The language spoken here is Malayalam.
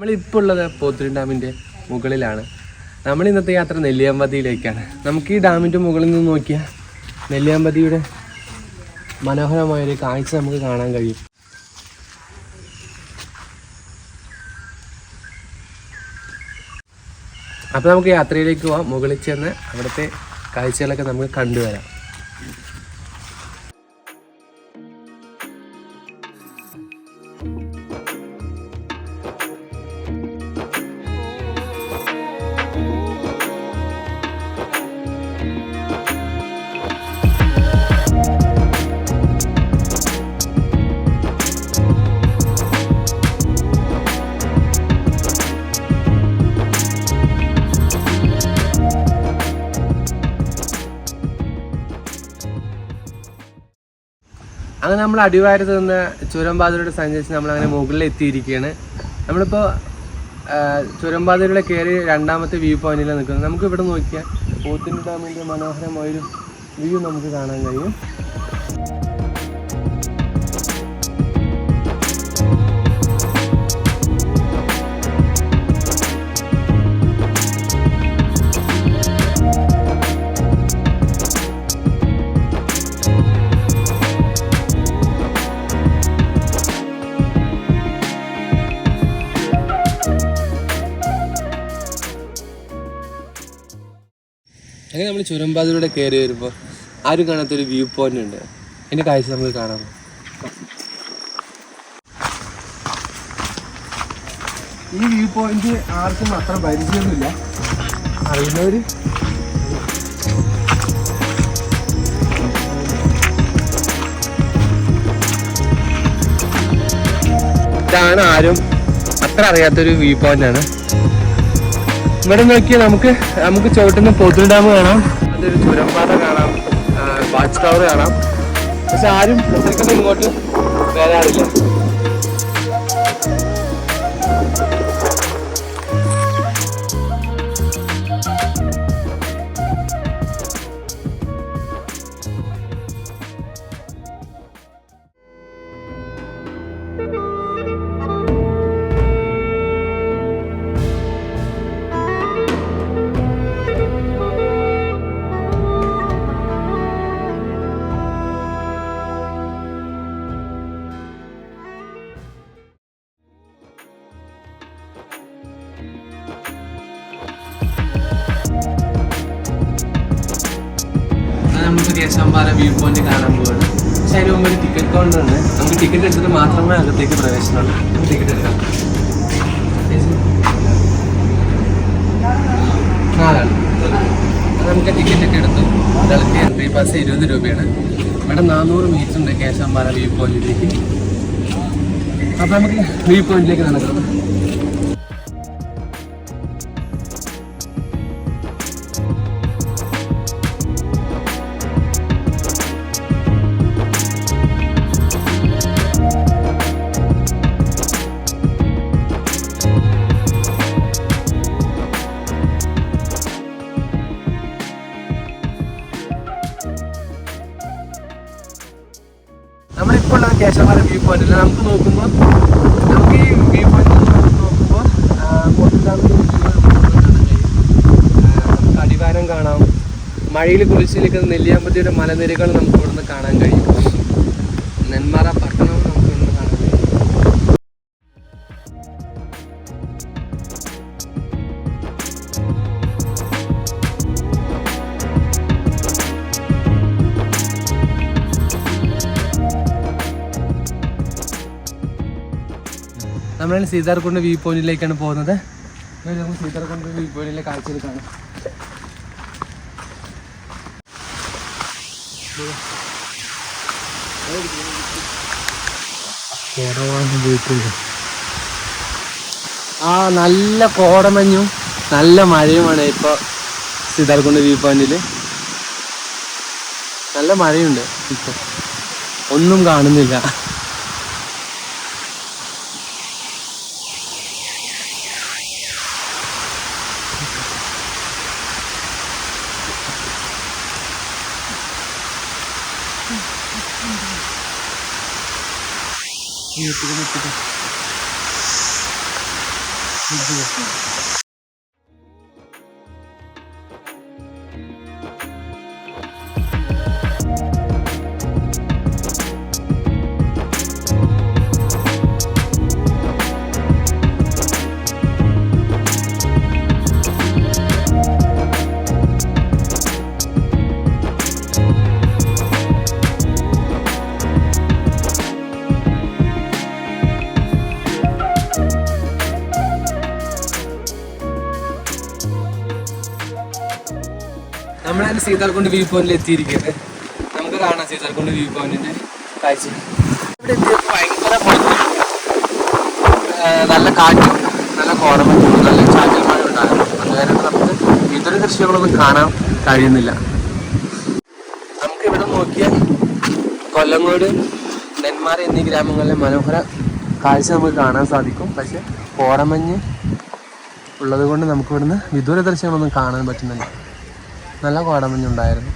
നമ്മളിപ്പോൾ ഉള്ളത് പോത്തുരുൺ ഡാമിൻ്റെ മുകളിലാണ്. നമ്മൾ ഇന്നത്തെ യാത്ര നെല്ലിയാമ്പതിയിലേക്കാണ്. നമുക്ക് ഈ ഡാമിൻ്റെ മുകളിൽ നിന്ന് നോക്കിയാൽ നെല്ലിയാമ്പതിയുടെ മനോഹരമായൊരു കാഴ്ച നമുക്ക് കാണാൻ കഴിയും. അപ്പോൾ നമുക്ക് യാത്രയിലേക്ക് പോവാം. മുകളിൽ ചെന്ന് അവിടുത്തെ കാഴ്ചകളൊക്കെ നമുക്ക് കണ്ടുവരാം. അങ്ങനെ നമ്മൾ അടിവാരത്ത് നിന്ന് ചുരംപാതയിലൂടെ സഞ്ചരിച്ച് നമ്മളങ്ങനെ മുകളിൽ എത്തിയിരിക്കുകയാണ്. നമ്മളിപ്പോൾ ചുരംപാതയിലൂടെ കയറി രണ്ടാമത്തെ വ്യൂ പോയിന്റിലാണ് നിൽക്കുന്നത്. നമുക്ക് ഇവിടെ നോക്കിയാൽ പോത്തുരുൺ ഡാമിൻ്റെ മനോഹരമായൊരു വ്യൂ നമുക്ക് കാണാൻ കഴിയും. അങ്ങനെ നമ്മൾ ചുരംപാതയിലൂടെ കയറി വരുമ്പോൾ ആരും കാണാത്തൊരു വ്യൂ പോയിന്റ് ഉണ്ട്. അതിൻ്റെ കാഴ്ച നമുക്ക് കാണാം. ഈ വ്യൂ പോയിന്റ് ആർക്കും അത്ര പരിചയമൊന്നുമില്ല. അറിയുന്നവർ ഇതാണ്. ആരും അത്ര അറിയാത്തൊരു വ്യൂ പോയിന്റ് ആണ്. ഇവിടെ നോക്കിയാൽ നമുക്ക് ചുവട്ടുന്ന പോത്തുരുൺ ഡാം കാണാം, അതൊരു ചുരംപാത കാണാം, വാച്ച് ടവർ കാണാം. പക്ഷെ ആരും ഒരിക്കലും ഇങ്ങോട്ട് വരാറില്ല. നമുക്ക് കേശവമ്പാറ വ്യൂ പോയിന്റ് കാണാൻ പോവാണ്. പക്ഷെ അതിന് മുമ്പ് ഒരു ടിക്കറ്റ് കൗണ്ടർ ഉണ്ട്. നമുക്ക് ടിക്കറ്റ് എടുത്തിട്ട് മാത്രമേ അകത്തേക്ക് പ്രവേശനമുള്ളൂ. നമുക്ക് ടിക്കറ്റ് എടുക്കാം. നാലാണ്. അത് നമുക്ക് ടിക്കറ്റ് ഒക്കെ എടുത്തു. ഒരാൾക്ക് എൻട്രി പാസ് 20 രൂപയാണ്. ഇവിടെ 400 മീറ്റർ ഉണ്ട് കേശവമ്പാറ വ്യൂ പോയിന്റിലേക്ക്. അപ്പോൾ നമുക്ക് വ്യൂ പോയിന്റിലേക്ക് നടക്കണം. നമ്മളിപ്പോൾ ഉള്ളത് കേശവമ്പാറ വ്യൂ പോയിന്റിൽ. നമുക്ക് ഈ വ്യൂ പോയിന്റ് നോക്കുമ്പോൾ നമുക്ക് അടിവാരം കാണാം. മഴയിൽ കുളിച്ച് നിൽക്കുന്ന നെല്ലിയാമ്പതിയുടെ മലനിരകൾ നമുക്ക് ഇവിടുന്ന് കാണാൻ കഴിയും. നെന്മാറ പട്ടണവും നമുക്ക് ഇവിടുന്ന് കാണാൻ കഴിയും. നമ്മൾ സീതാർകുണ്ട് വ്യൂ പോയിന്റിലേക്കാണ് പോകുന്നത്. നമുക്ക് സീതാർകുണ്ട് വ്യൂ പോയിന്റിലെ കാഴ്ചകൾ കാണാം. നല്ല കോടമഞ്ഞും നല്ല മഴയുമാണ് ഇപ്പോൾ സീതാർകുണ്ട് വ്യൂ പോയിന്റിൽ. നല്ല മഴയുണ്ട്. ഇപ്പോൾ ഒന്നും കാണുന്നില്ല. നമ്മളാണ് സീതാർകുണ്ട് വ്യൂ പോയിന്റിൽ എത്തിയിരിക്കുന്നത്. നമുക്ക് കാണാം സീതാർകുണ്ട് വ്യൂ പോയിന്റിന്റെ കാഴ്ച. ഇവിടെ എത്തിയപ്പോൾ ഭയങ്കര നല്ല കാറ്റും നല്ല കോടമഞ്ഞും നല്ല ചാറ്റൽ മഴ ഉണ്ടാകും. അത് കാരണം നമുക്ക് ഇതര ദൃശ്യങ്ങളൊന്നും കാണാൻ കഴിയുന്നില്ല. നമുക്ക് ഇവിടെ നോക്കിയാൽ കൊല്ലങ്കോട്, നെന്മാറ എന്നീ ഗ്രാമങ്ങളിലെ മനോഹര കാഴ്ച നമുക്ക് കാണാൻ സാധിക്കും. പക്ഷെ കോടമഞ്ഞ് ഉള്ളത് കൊണ്ട് നമുക്ക് ഇവിടുന്ന് വിദൂര ദൃശ്യങ്ങളൊന്നും കാണാൻ പറ്റുന്നില്ല. നല്ല കോടമഞ്ഞുണ്ടായിരുന്നു.